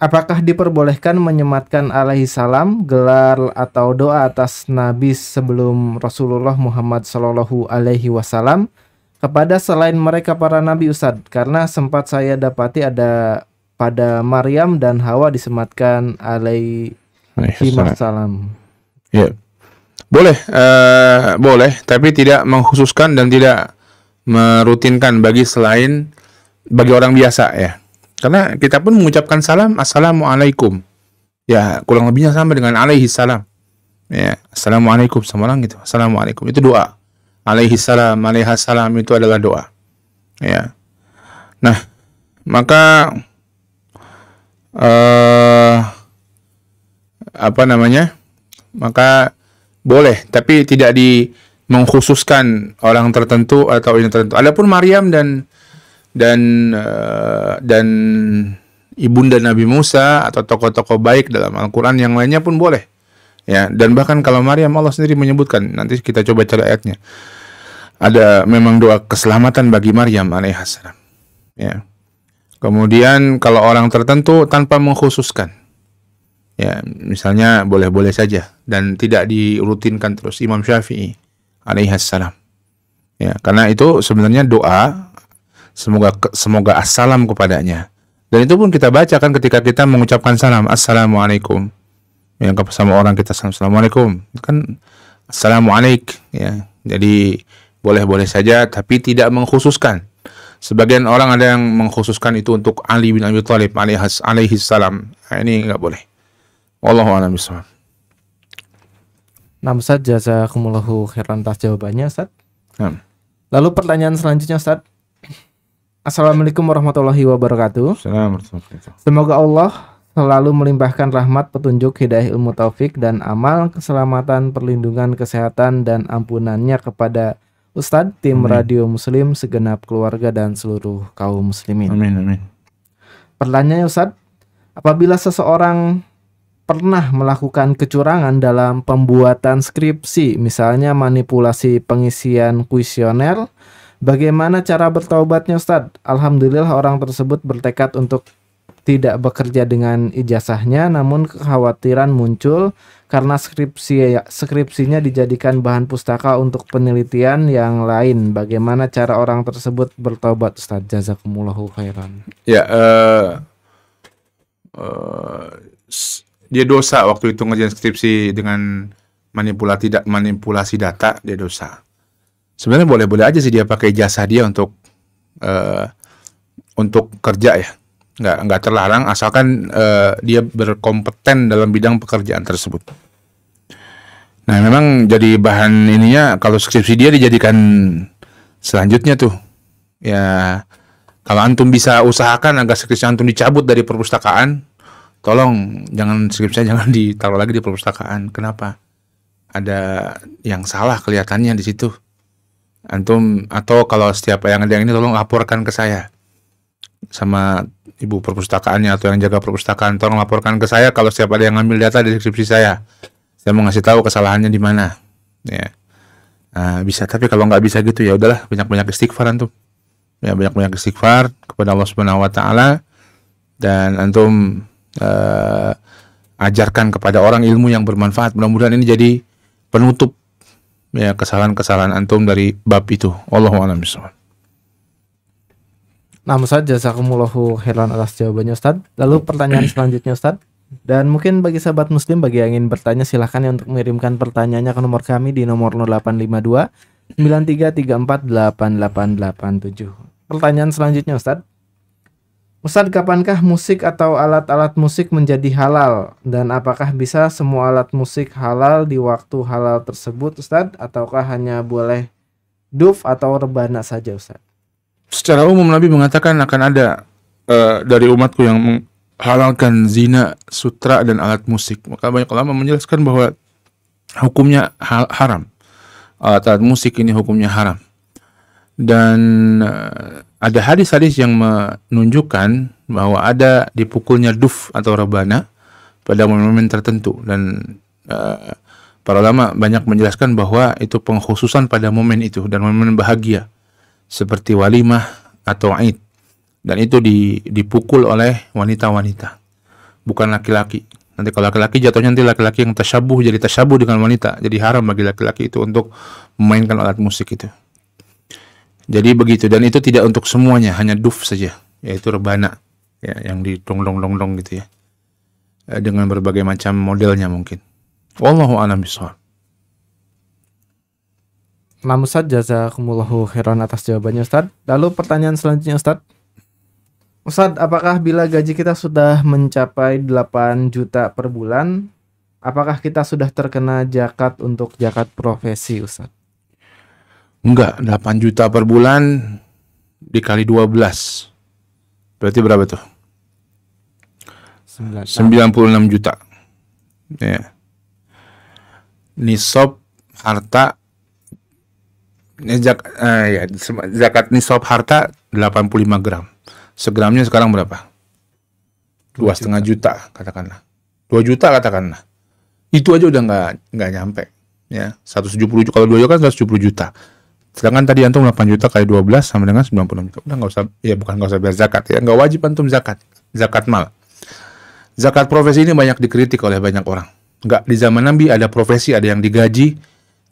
apakah diperbolehkan menyematkan alaihi salam, gelar atau doa atas Nabi sebelum Rasulullah Muhammad Sallallahu Alaihi Wasallam kepada selain mereka para Nabi, Ustadz? Karena sempat saya dapati ada pada Maryam dan Hawa disematkan alaihi salam. Ya, boleh, boleh, tapi tidak mengkhususkan dan tidak merutinkan bagi orang biasa ya. Karena kita pun mengucapkan salam, assalamualaikum. Ya, kurang lebihnya sama dengan alaihi salam. Ya, assalamualaikum sama orang gitu. Assalamualaikum itu doa. Alaihi salam, alaihas salam itu adalah doa. Ya. Nah, maka maka boleh, tapi tidak mengkhususkan orang tertentu atau ini tertentu. Adapun Maryam dan ibunda Nabi Musa atau tokoh-tokoh baik dalam Al-Quran yang lainnya pun boleh. Ya, dan bahkan kalau Maryam Allah sendiri menyebutkan, nanti kita coba cari ayatnya. Ada memang doa keselamatan bagi Maryam alaihissalam. Ya. Kemudian kalau orang tertentu tanpa mengkhususkan, ya misalnya boleh-boleh saja dan tidak dirutinkan terus. Imam Syafi'i alaihissalam, ya karena itu sebenarnya doa semoga assalam kepadanya, dan itu pun kita bacakan ketika kita mengucapkan salam assalamualaikum, yang sama orang kita salam assalamualaikum kan assalamualaikum, ya jadi boleh-boleh saja tapi tidak mengkhususkan. Sebagian orang ada yang mengkhususkan itu untuk Ali bin Abi Thalib alaihi salam. Nah, ini enggak boleh. Wallahu a'lam bishawab. Nah, Ustaz, jazakumullahu khairan atas jawabannya, Ustaz. Lalu pertanyaan selanjutnya, Ustaz. Assalamualaikum warahmatullahi wabarakatuh. Semoga Allah selalu melimpahkan rahmat, petunjuk, hidayah, ilmu, taufik, dan amal, keselamatan, perlindungan, kesehatan, dan ampunannya kepada Ustadz, tim Radio Muslim, segenap keluarga, dan seluruh kaum muslimin. Amin, amin. Pertanyaannya, Ustadz, apabila seseorang pernah melakukan kecurangan dalam pembuatan skripsi, misalnya manipulasi pengisian kuesioner, bagaimana cara bertaubatnya, Ustadz? Alhamdulillah orang tersebut bertekad untuk tidak bekerja dengan ijazahnya, namun kekhawatiran muncul karena skripsinya dijadikan bahan pustaka untuk penelitian yang lain. Bagaimana cara orang tersebut bertaubat, Ustaz? Jazakumullahu khairan. Ya, dia dosa waktu itu ngerjain skripsi dengan manipulasi data, dia dosa. Sebenarnya boleh-boleh aja sih dia pakai jasa dia untuk kerja ya. Nggak terlarang asalkan dia berkompeten dalam bidang pekerjaan tersebut. Nah memang jadi bahan ininya kalau skripsi dia dijadikan selanjutnya tuh ya, kalau antum bisa usahakan agar skripsi antum dicabut dari perpustakaan, tolong skripsinya jangan ditaruh lagi di perpustakaan. Kenapa? Ada yang salah kelihatannya di situ antum, atau kalau setiap yang ada ini tolong laporkan ke saya sama ibu perpustakaannya atau yang jaga perpustakaan, tolong laporkan ke saya kalau setiap ada yang ngambil data dari skripsi saya mau ngasih tahu kesalahannya di mana ya. Nah, bisa, tapi kalau nggak bisa gitu ya udahlah, banyak-banyak istighfar antum ya, banyak-banyak istighfar kepada Allah Subhanahu wa taala, dan antum ajarkan kepada orang ilmu yang bermanfaat. Mudah-mudahan ini jadi penutup ya kesalahan-kesalahan antum dari bab itu. Wallahu a'lam bishawab. Nah, Ustaz, jazakumullahu khairan atas jawabannya, Ustaz. Lalu pertanyaan selanjutnya, Ustaz. Dan mungkin bagi sahabat muslim, bagi yang ingin bertanya, silahkan ya untuk mengirimkan pertanyaannya ke nomor kami di nomor 0852 9334 8887. Pertanyaan selanjutnya, Ustaz. Ustadz, kapankah musik atau alat-alat musik menjadi halal? Dan apakah bisa semua alat musik halal di waktu halal tersebut, Ustadz? Ataukah hanya boleh duf atau rebana saja, Ustadz? Secara umum Nabi mengatakan akan ada dari umatku yang menghalalkan zina, sutra, dan alat musik. Maka banyak ulama menjelaskan bahwa hukumnya haram. Alat musik ini hukumnya haram. Dan ada hadis-hadis yang menunjukkan bahwa ada dipukulnya duf atau rebana pada momen-momen tertentu. Dan para ulama banyak menjelaskan bahwa itu pengkhususan pada momen itu dan momen bahagia seperti walimah atau Aid. Dan itu dipukul oleh wanita-wanita, bukan laki-laki. Nanti kalau laki-laki jatuhnya nanti laki-laki yang tasyabuh jadi tasyabuh dengan wanita. Jadi haram bagi laki-laki itu untuk memainkan alat musik itu. Jadi begitu, dan itu tidak untuk semuanya, hanya duf saja, yaitu rebana, ya, yang didong-dong-dong gitu ya, dengan berbagai macam modelnya mungkin. Wallahu a'lam bishawab. Nah, Ustadz, jazakumullahu khairan atas jawabannya, Ustadz. Lalu pertanyaan selanjutnya, Ustadz. Ustadz, apakah bila gaji kita sudah mencapai 8 juta per bulan, apakah kita sudah terkena zakat untuk zakat profesi, Ustadz? Enggak, 8 juta per bulan dikali 12. Berarti berapa tuh? 96 juta. Ya. Nisab harta zakat nisab harta 85 gram. Segramnya sekarang berapa? 2,5 juta katakanlah. 2 juta katakanlah. Itu aja udah nggak nyampe. Ya, 170 juta. Kalau 2 juta kan 170 juta. Sedangkan tadi antum 8 juta kali 12 sama dengan 96 juta. Udah nggak usah, ya bukan nggak usah bayar zakat ya. Nggak wajib antum zakat mal. Zakat profesi ini banyak dikritik oleh banyak orang. Nggak, di zaman Nabi ada profesi, ada yang digaji,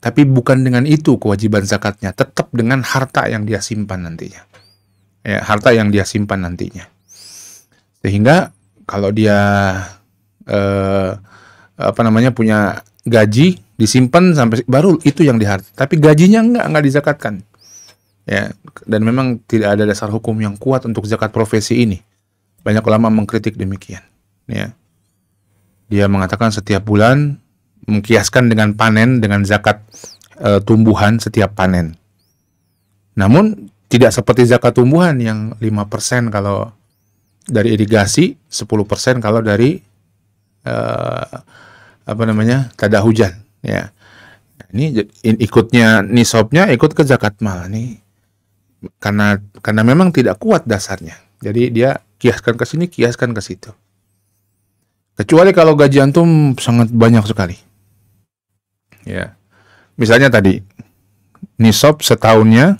tapi bukan dengan itu kewajiban zakatnya. Tetap dengan harta yang dia simpan nantinya. Ya, harta yang dia simpan nantinya. Sehingga kalau dia punya gaji disimpan sampai baru itu yang diharta, tapi gajinya enggak dizakatkan. Ya, dan memang tidak ada dasar hukum yang kuat untuk zakat profesi ini. Banyak ulama mengkritik demikian, ya. Dia mengatakan setiap bulan mengkiaskan dengan panen, dengan zakat tumbuhan setiap panen. Namun tidak seperti zakat tumbuhan yang 5% kalau dari irigasi, 10% kalau dari tada hujan, ya. Ini ikutnya nisabnya ikut ke zakat mal nih. Karena memang tidak kuat dasarnya. Jadi dia kiaskan ke sini, kiaskan ke situ. Kecuali kalau gaji antum sangat banyak sekali. Ya. Misalnya tadi nisab setahunnya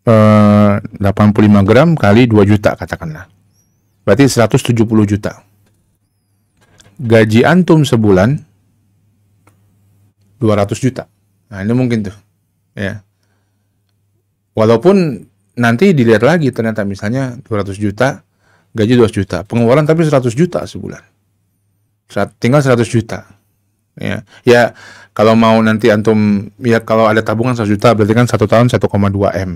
85 gram kali 2 juta katakanlah. Berarti 170 juta. Gaji antum sebulan 200 juta. Nah, ini mungkin tuh. Ya. Walaupun nanti dilihat lagi ternyata misalnya 200 juta, gaji 200 juta, pengeluaran tapi 100 juta sebulan. Tinggal 100 juta. Ya, kalau mau nanti antum, ya kalau ada tabungan 100 juta berarti kan 1 tahun 1,2 M.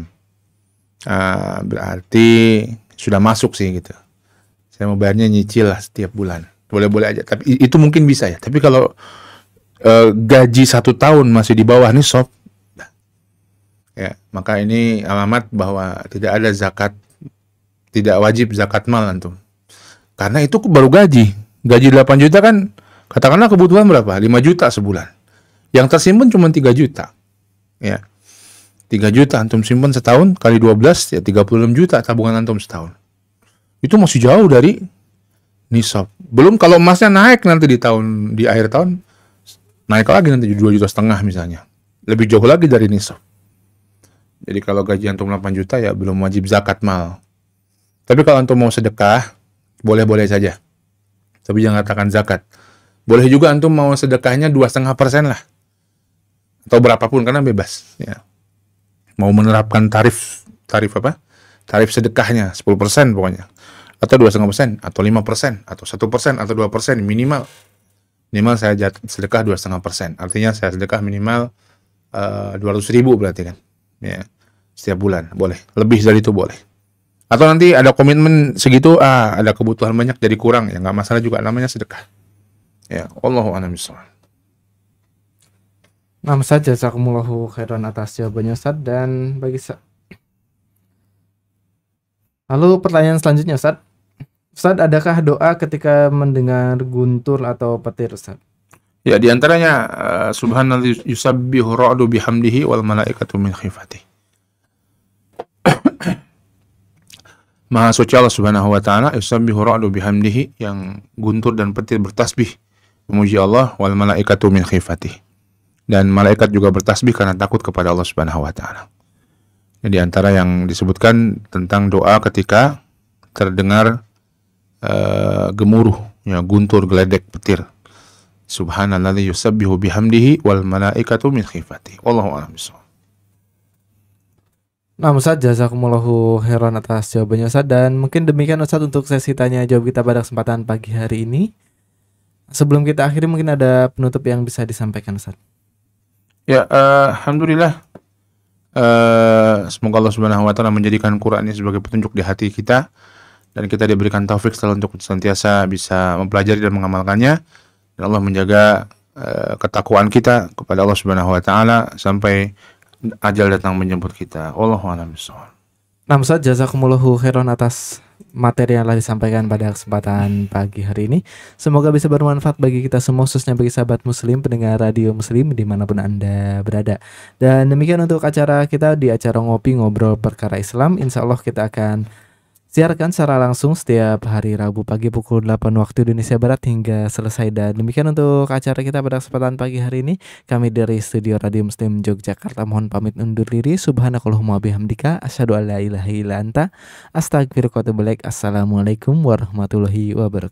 Berarti sudah masuk sih gitu. Saya mau bayarnya nyicil lah setiap bulan. Boleh-boleh aja. Tapi itu mungkin bisa ya. Tapi kalau gaji 1 tahun masih di bawah nisab, ya, maka ini alamat bahwa tidak ada zakat, tidak wajib zakat mal antum. Karena itu baru gaji. Gaji 8 juta kan, katakanlah kebutuhan berapa? 5 juta sebulan. Yang tersimpan cuma 3 juta. Ya. 3 juta antum simpan setahun kali 12 ya 36 juta tabungan antum setahun. Itu masih jauh dari nisab. Belum kalau emasnya naik nanti di akhir tahun naik lagi nanti 2,5 juta misalnya. Lebih jauh lagi dari nisab. Jadi kalau gaji antum 8 juta ya belum wajib zakat mal. Tapi kalau antum mau sedekah, boleh-boleh saja. Tapi jangan katakan zakat. Boleh juga antum mau sedekahnya 2,5% lah. Atau berapapun karena bebas, ya. Mau menerapkan tarif apa? Tarif sedekahnya 10% pokoknya. Atau 2,5% atau 5% atau 1% atau 2% minimal. Minimal saya sedekah 2,5%. Artinya saya sedekah minimal 200.000 berarti kan. Ya. Setiap bulan boleh. Lebih dari itu boleh. Atau nanti ada komitmen segitu, ada kebutuhan banyak jadi kurang, ya nggak masalah juga, namanya sedekah. Ya, Allahu a'lam bishawab. Nah, saja jazakumullahu khairan atas jawabannya Ustaz. Dan lalu pertanyaan selanjutnya Ustaz. Ustaz, adakah doa ketika mendengar guntur atau petir Ustaz? Ya, di antaranya subhanallah yusabbihu ra'du bihamdihi wal malaikatu min khifatihi. Maha suci Allah Subhanahu wa taala, yusabbihu ra'du bihamdihi, yang guntur dan petir bertasbih memuji Allah, wal malaikatu min khifatihi, dan malaikat juga bertasbih karena takut kepada Allah Subhanahu wa taala. Di antara yang disebutkan tentang doa ketika terdengar gemuruh, ya, guntur, geledek, petir. Subhanalladzi yusabbihu bihamdihi wal malaikatu min khifatihi. Wallahu a'lam bishawab. Nah, Ustaz, jazakumullahu khairan atas jawabannya Ustaz. Dan mungkin demikian Ustaz untuk sesi tanya jawab kita pada kesempatan pagi hari ini. Sebelum kita akhiri, mungkin ada penutup yang bisa disampaikan Ustaz. Ya, alhamdulillah. Semoga Allah Subhanahu wa taala menjadikan Quran ini sebagai petunjuk di hati kita, dan kita diberikan taufik selalu untuk senantiasa bisa mempelajari dan mengamalkannya, dan Allah menjaga ketakwaan kita kepada Allah Subhanahu wa taala sampai ajal datang menjemput kita. Wallahu a'lam bishawab. Nah, Ustaz, jazakumullahu khairan atas materi yang telah disampaikan pada kesempatan pagi hari ini. Semoga bisa bermanfaat bagi kita semua, khususnya bagi sahabat muslim, pendengar radio muslim dimanapun Anda berada. Dan demikian untuk acara kita di acara Ngopi Ngobrol Perkara Islam. Insya Allah kita akan siarkan secara langsung setiap hari Rabu pagi pukul 8 waktu Indonesia Barat hingga selesai. Dan demikian untuk acara kita pada kesempatan pagi hari ini. Kami dari Studio Radio Muslim Yogyakarta mohon pamit undur diri. Subhanakallahumma bihamdika asyhadu an la ilaha illa anta astaghfiruka wa atubu ilaik. Assalamualaikum warahmatullahi wabarakatuh.